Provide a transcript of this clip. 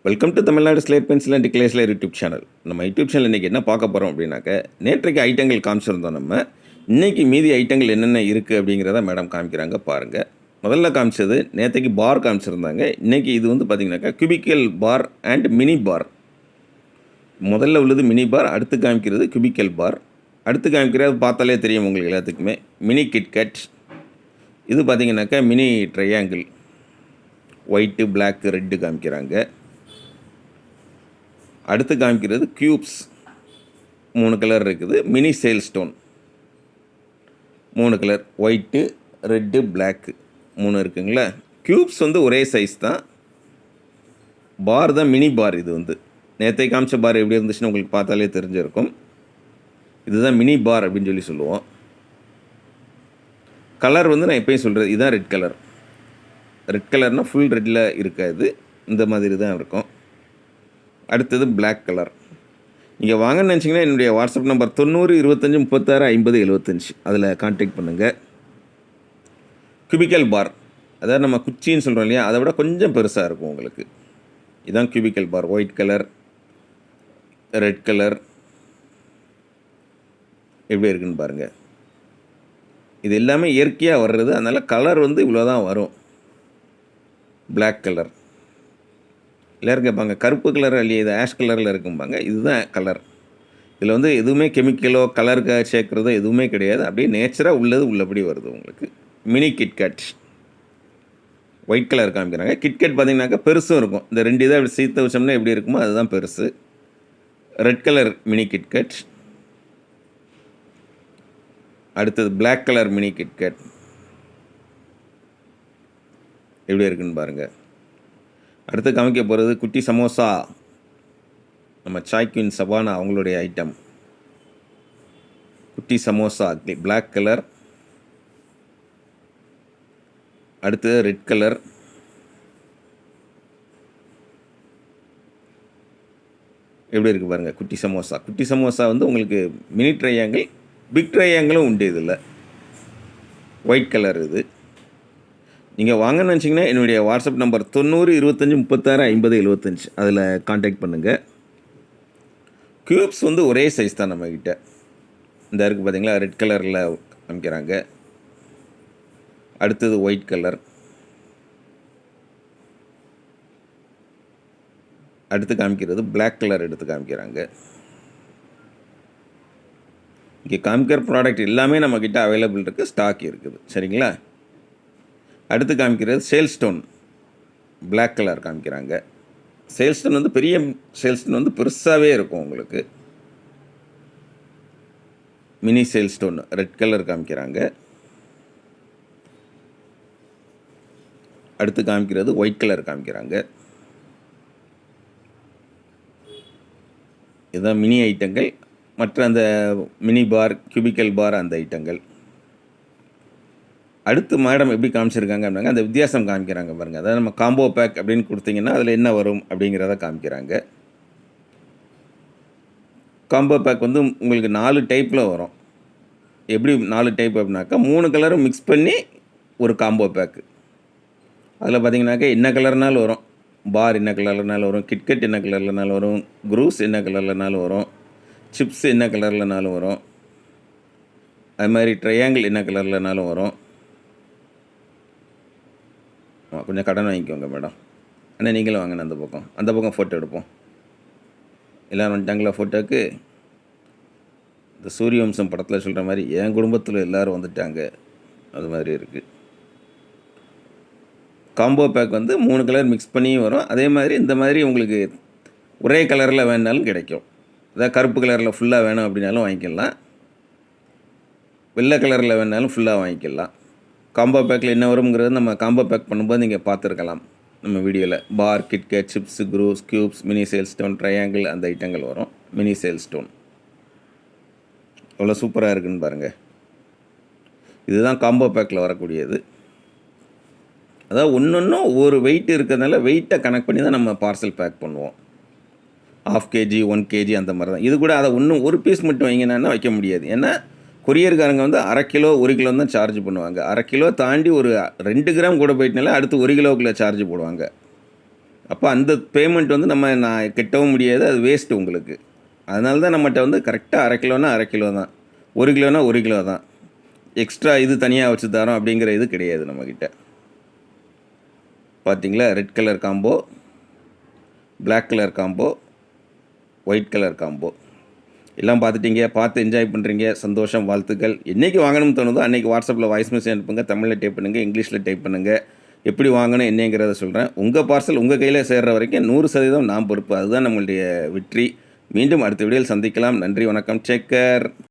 Welcome to Tamil Nadu slate pencil and கிளேஸ்லர் YouTube channel. நம்ம YouTube channel இன்றைக்கி என்ன பார்க்க போகிறோம் அப்படின்னாக்க, நேற்றைக்கு ஐட்டங்கள் காமிச்சிருந்தோம். நம்ம இன்றைக்கி மீதி ஐட்டங்கள் என்னென்ன இருக்குது அப்படிங்கிறத மேடம் காமிக்கிறாங்க பாருங்கள். முதல்ல காமிச்சது நேற்றைக்கு பார் காமிச்சிருந்தாங்க. இன்றைக்கி இது வந்து பார்த்திங்கனாக்கா cubicle bar and mini bar. முதல்ல உள்ளது மினி பார், அடுத்து காமிக்கிறது கியூபிக்கல் பார், அடுத்து காமிக்கிறது பார்த்தாலே தெரியும் உங்களுக்கு எல்லாத்துக்குமே மினி கிட்கட். இது பார்த்திங்கனாக்கா mini triangle, white block red காமிக்கிறாங்க. அடுத்து காமிக்கிறது க்யூப்ஸ், 3 கலர் இருக்குது. மினி சேல் stone 3 colour, white red block 3 இருக்குங்களா. க்யூப்ஸ் வந்து ஒரே சைஸ் தான். பார் தான் மினி பார். இது வந்து நேற்றை காமிச்ச பார் எப்படி இருந்துச்சுன்னு உங்களுக்கு பார்த்தாலே தெரிஞ்சிருக்கும். இதுதான் மினி பார் அப்படின்னு சொல்லி சொல்லுவோம். கலர் வந்து நான் எப்பயும் சொல்கிறது இதுதான் ரெட் கலர். ரெட் கலர்னால் ஃபுல் ரெட்டில் இருக்காது, இந்த மாதிரி தான் இருக்கும். அடுத்தது பிளாக் கலர். நீங்கள் வாங்கன்னு நினச்சிங்கன்னா என்னுடைய வாட்ஸ்அப் நம்பர் 90 25 36 50 75 அதில் கான்டாக்ட் பண்ணுங்கள். கியூபிக்கல் பார், அதாவது நம்ம குச்சின்னு சொல்கிறோம் இல்லையா, அதை விட கொஞ்சம் பெருசாக இருக்கும் உங்களுக்கு. இதுதான் கியூபிக்கல் பார். ஒயிட் கலர், ரெட் கலர் எப்படி இருக்குன்னு பாருங்கள். இது எல்லாமே இயற்கையாக வர்றது, அதனால் கலர் வந்து இவ்வளோ தான் வரும். Black colour. எல்லோரும் கேட்பாங்க கருப்பு கலர் இல்லையே, இது ஆஷ் கலரில் இருக்கும்பாங்க. இதுதான் கலர். இதில் வந்து எதுவுமே கெமிக்கலோ கலருக்காக சேர்க்குறதோ எதுவுமே கிடையாது. அப்படியே நேச்சராக உள்ளது உள்ளபடி வருது உங்களுக்கு. மினி கிட்கட் ஒயிட் கலர் காமிக்கிறாங்க. கிட்கட் பார்த்திங்கனாக்கா பெருசும் இருக்கும். இந்த 2 இதை அப்படி சேர்த்து வச்சோம்னா எப்படி இருக்குமோ அதுதான் பெருசு. Red colour mini KitKat. அடுத்தது பிளாக் கலர் மினி கிட்கட் எப்படி இருக்குன்னு பாருங்கள். அடுத்து காமிக்க போகிறது குட்டி சமோசா. நம்ம சாய் குயின் சபானா அவங்களுடைய ஐட்டம். குட்டி சமோசா பிளாக் கலர், அடுத்தது ரெட் கலர், எப்படி இருக்குது பாருங்கள். குட்டி சமோசா. குட்டி சமோசா வந்து உங்களுக்கு மினி ட்ரையாங்கிள், பிக் ட்ரையாங்கிளும் உண்டு இதில். ஒயிட் கலர் இது. நீங்கள் வாங்கன்னு நினச்சிங்கன்னா என்னுடைய வாட்ஸ்அப் நம்பர் 90 25 36 50 75 அதில் கான்டாக்ட் பண்ணுங்கள். க்யூப்ஸ் வந்து ஒரே சைஸ் தான் நம்மக்கிட்ட. இந்த இருக்குது பார்த்தீங்களா, ரெட் கலரில் காமிக்கிறாங்க. அடுத்தது ஒயிட் கலர், அடுத்து காமிக்கிறது பிளாக் கலர் எடுத்து காமிக்கிறாங்க. இங்கே காமிக்கிற ப்ராடக்ட் எல்லாமே நம்மக்கிட்ட அவைலபிள் இருக்குது, ஸ்டாக் இருக்குது. சரிங்களா. அடுத்து காமிக்கிறது சேல் ஸ்டோன், பிளாக் கலர் காமிக்கிறாங்க. சேல் ஸ்டோன் வந்து பெரிய சேல் ஸ்டோன் வந்து பெருசாகவே இருக்கும் உங்களுக்கு. மினி சேல் ஸ்டோன் ரெட் கலர் காமிக்கிறாங்க. அடுத்து காமிக்கிறது ஒயிட் கலர் காமிக்கிறாங்க. இதுதான் மினி ஐட்டங்கள். மற்ற அந்த மினி பார், கியூபிக்கல் பார் அந்த ஐட்டங்கள். அடுத்து மேடம் எப்படி காமிச்சிருக்காங்க அப்படின்னாங்க, அந்த வித்தியாசம் காமிக்கிறாங்க பாருங்கள். அதாவது நம்ம காம்போ பேக் அப்படின்னு கொடுத்தீங்கன்னா அதில் என்ன வரும் அப்படிங்கிறத காமிக்கிறாங்க. காம்போ பேக் வந்து உங்களுக்கு 4 டைப்பில் வரும். எப்படி 4 டைப் அப்படின்னாக்கா 3 கலரும் மிக்ஸ் பண்ணி ஒரு காம்போ பேக்கு. அதில் பார்த்திங்கனாக்கா என்ன கலர்னாலும் வரும். பார் என்ன கலர்னாலும் வரும், கிட்கட் என்ன கலர்லனாலும் வரும், குரூஸ் என்ன கலர்லனாலும் வரும், சிப்ஸ் என்ன கலர்லனாலும் வரும், அது மாதிரி ட்ரையாங்கிள் என்ன கலர்லனாலும் வரும். கொஞ்சம் கடன் வாங்கிக்கோங்க மேடம். ஆனால் நீங்களும் வாங்கின அந்த பக்கம் ஃபோட்டோ எடுப்போம். எல்லோரும் வந்துட்டாங்களா ஃபோட்டோவுக்கு? இந்த சூரியவம்சம் படத்தில் சொல்கிற மாதிரி என் குடும்பத்தில் எல்லோரும் வந்துட்டாங்க, அது மாதிரி இருக்குது. காம்போ பேக் வந்து 3 கலர் மிக்ஸ் பண்ணியும் வரும். அதே மாதிரி இந்த மாதிரி உங்களுக்கு ஒரே கலரில் வேணுனாலும் கிடைக்கும். அதாவது கருப்பு கலரில் ஃபுல்லாக வேணும் அப்படின்னாலும் வாங்கிக்கலாம், வெள்ளை கலரில் வேணுனாலும் ஃபுல்லாக வாங்கிக்கலாம். காம்போ பேக்கில் என்ன வருங்கிறது நம்ம காம்போ பேக் பண்ணும்போது நீங்கள் பார்த்துருக்கலாம் நம்ம வீடியோவில். பார், கிட்கட், சிப்ஸ், குரூஸ், க்யூப்ஸ், மினி சேல் ஸ்டோன், ட்ரையாங்கிள் அந்த ஐட்டங்கள் வரும். மினி சேல் ஸ்டோன் எவ்வளோ சூப்பராக இருக்குதுன்னு பாருங்கள். இதுதான் காம்போ பேக்கில் வரக்கூடியது. அதாவது ஒன்றும் ஒவ்வொரு வெயிட் இருக்கிறதுனால வெயிட்டை கனெக்ட் பண்ணி தான் நம்ம பார்சல் பேக் பண்ணுவோம். 1/2 kg 1 kg அந்த மாதிரி தான். இது கூட அதை ஒரு பீஸ் மட்டும் வைங்கன்னா வைக்க முடியாது. ஏன்னா கொரியர்காரங்க வந்து 1/2 கிலோ 1 கிலோ தான் சார்ஜ் பண்ணுவாங்க. 1/2 கிலோ தாண்டி ஒரு 2 கிராம் கூட போயிட்டனால அடுத்து 1 கிலோக்குள்ளே சார்ஜ் போடுவாங்க. அப்போ அந்த பேமெண்ட் வந்து நான் கட்டவும் முடியாது, அது வேஸ்ட்டு உங்களுக்கு. அதனால தான் நம்மகிட்ட வந்து கரெக்டாக 1/2 கிலோனா 1/2 கிலோ தான், 1 கிலோனா 1 கிலோ தான். எக்ஸ்ட்ரா இது தனியாக வச்சு தரோம் அப்படிங்கிற இது கிடையாது நம்மக்கிட்ட. பார்த்தீங்களா, red colour combo, black colour combo, white colour combo எல்லாம் பார்த்துட்டீங்க. பார்த்து என்ஜாய் பண்ணுறீங்க, சந்தோஷம், வாழ்த்துக்கள். என்றைக்கு வாங்கணும்னு தோணுதோ அன்றைக்கி வாட்ஸ்அப்பில் வாய்ஸ் மெசேஜ் அனுப்புங்க. தமிழில் டைப் பண்ணுங்கள், இங்கிலீஷில் டைப் பண்ணுங்கள். எப்படி வாங்கணும் என்னங்கிறத சொல்கிறேன். உங்கள் பார்சல் உங்கள் கையில் சேர்கிற வரைக்கும் 100% நான் பொறுப்பு. அதுதான் நம்மளுடைய வெற்றி. மீண்டும் அடுத்த வீடியோவில் சந்திக்கலாம். நன்றி, வணக்கம், டேக் கேர்.